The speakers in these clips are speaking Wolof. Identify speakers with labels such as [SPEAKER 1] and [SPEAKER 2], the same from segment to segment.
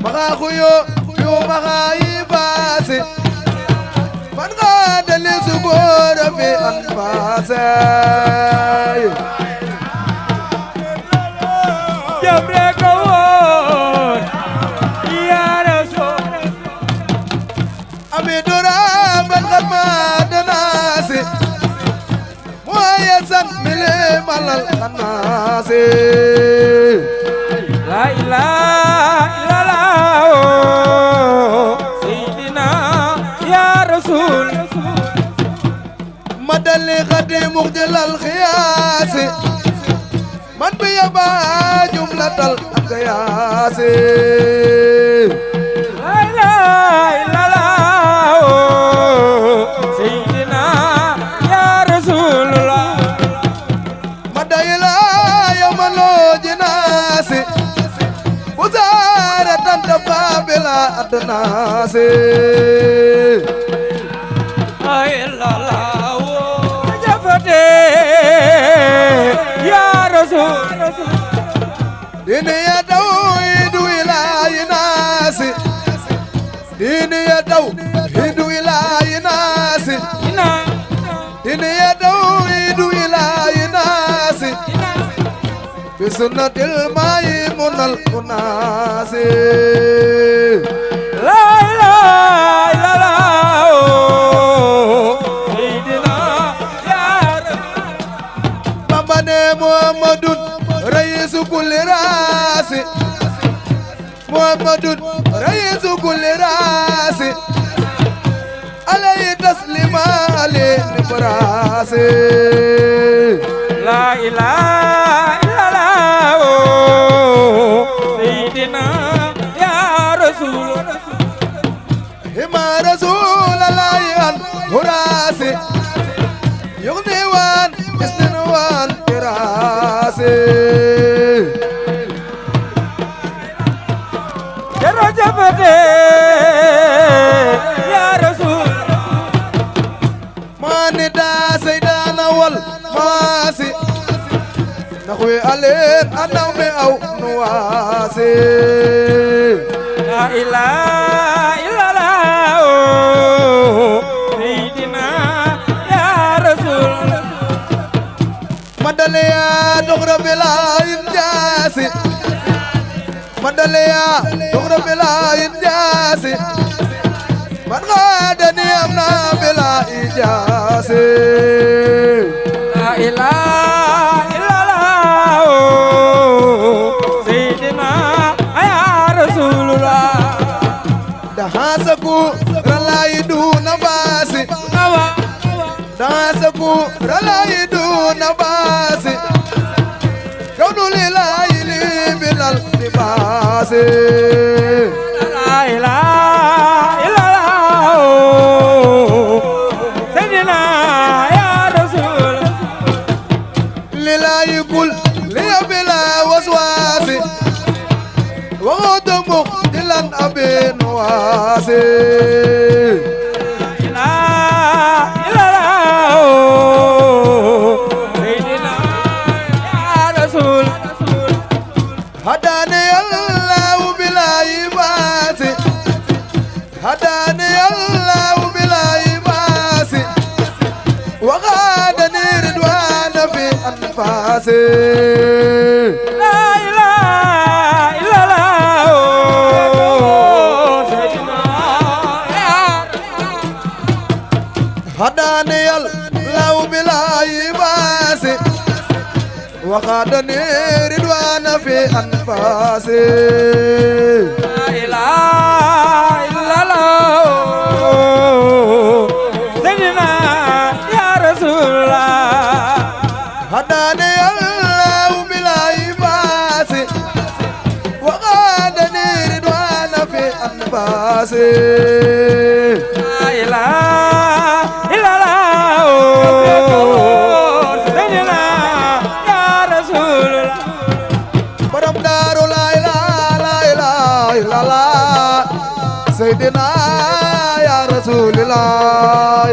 [SPEAKER 1] maga khuyo yo maga ibase man gada li sugora fi anfase
[SPEAKER 2] jabre kawon ya rasul
[SPEAKER 1] ami dora man khatma danasi moya san mile malal khanase
[SPEAKER 2] la ilaha illallah sayyidina ya rasul
[SPEAKER 1] madali khadi mukhjalal khiyas man bi yaba jumlatal qiyas
[SPEAKER 2] la ilaha illallah sayyidina ya rasulullah
[SPEAKER 1] madayla yamalo jinasi wazaratan tabqabila adnasi
[SPEAKER 2] la ilaha jafate ya rasul
[SPEAKER 1] dini ya daw idu ila inasi dini ya daw idu ila inasi
[SPEAKER 2] ina
[SPEAKER 1] dini ya daw idu ila inasi bisunnatil maimunal kunasi
[SPEAKER 2] la ilaha illallah sayyidina ya rasul
[SPEAKER 1] bambane muhammadun raisu kulli rasi muhammadun raisu kulli rasi alayhi taslima alayhi barasi
[SPEAKER 2] la ilaha illallah sayyidina ya rasul
[SPEAKER 1] hima rasulallahi an hurasi yughni wan isnin wan kirasi
[SPEAKER 2] jarajabate ya rasul
[SPEAKER 1] manida saydana wal masi nakhwi alen anaw me aw nuwasi
[SPEAKER 2] la ilaha illallah sayyidina ya rasul
[SPEAKER 1] madaliya dogra bela injasi madaliya dogra bela injasi man gadani amna bela injasi
[SPEAKER 2] la ilaha illallah sayyidina ya rasulullah
[SPEAKER 1] dahasaku ralaidu nabasi
[SPEAKER 2] nawa
[SPEAKER 1] dahasaku ralaidu nabasi kaunu lillahi li bilal libasi
[SPEAKER 2] la ilaha illallah sayyidina ya rasul
[SPEAKER 1] lillahi kul liya bila waswasi wadumu dilan abin wasi
[SPEAKER 2] la ilaha illallah sayyidina ya rasul
[SPEAKER 1] hadani allahu bila ibasi hadani allahu bila ibasi وغادني رضوان في أنفاسي
[SPEAKER 2] la ilaha illallah sayyidina ya
[SPEAKER 1] هداني الله بلا يباسي وغادني رضوان في أنفاسي
[SPEAKER 2] la ilaha illallah sayyidina ya rasulullah
[SPEAKER 1] هداني الله بلا يباسي وغادني رضوان في أنفاسي
[SPEAKER 2] la ilaha illallah sayyidina ya rasulullah
[SPEAKER 1] borom daaru la ilaha illallah sayyidina ya rasulillah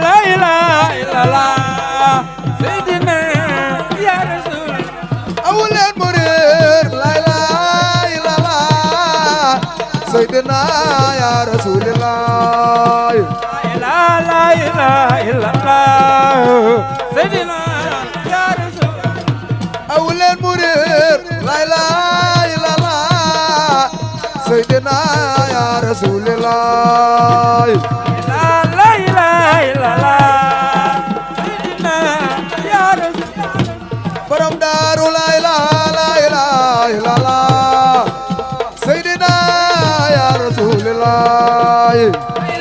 [SPEAKER 2] la ilaha illallah sayyidina ya rasul
[SPEAKER 1] awulen murid la ilaha illallah Seydina ya Rasulillah
[SPEAKER 2] la ilaha illallah Seydina ya Rasulillah
[SPEAKER 1] awlen murir la ilaha illallah Seydina ya Rasulillah
[SPEAKER 2] la ilaha illallah Seydina ya Rasulillah
[SPEAKER 1] borom daaru la ilaha illallah Seydina ya Rasulillah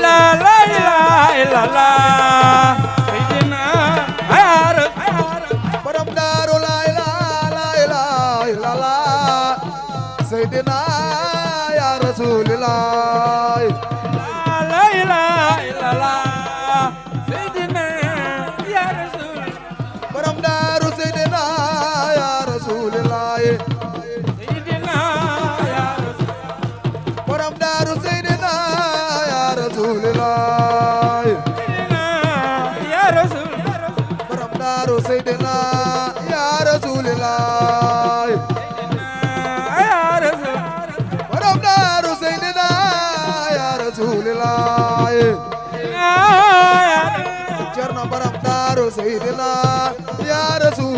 [SPEAKER 2] la ilaha illallah Seydina ya Rasulillah
[SPEAKER 1] borom daaru la ilaha illallah Seydina ya Rasulillah
[SPEAKER 2] la ilaha illallah Seydina ya Rasulillah
[SPEAKER 1] borom daaru Seydina ya Rasulillah
[SPEAKER 2] Seydina ya Rasulillah
[SPEAKER 1] borom daaru Seydina ya Rasulillah
[SPEAKER 2] ya Rasulillah
[SPEAKER 1] borom daaru Seydina ya Rasulillah
[SPEAKER 2] ya Rasulillah
[SPEAKER 1] borom daaru Seydina ya Rasulillah Cerno borom daaru Seydina ya Rasulillah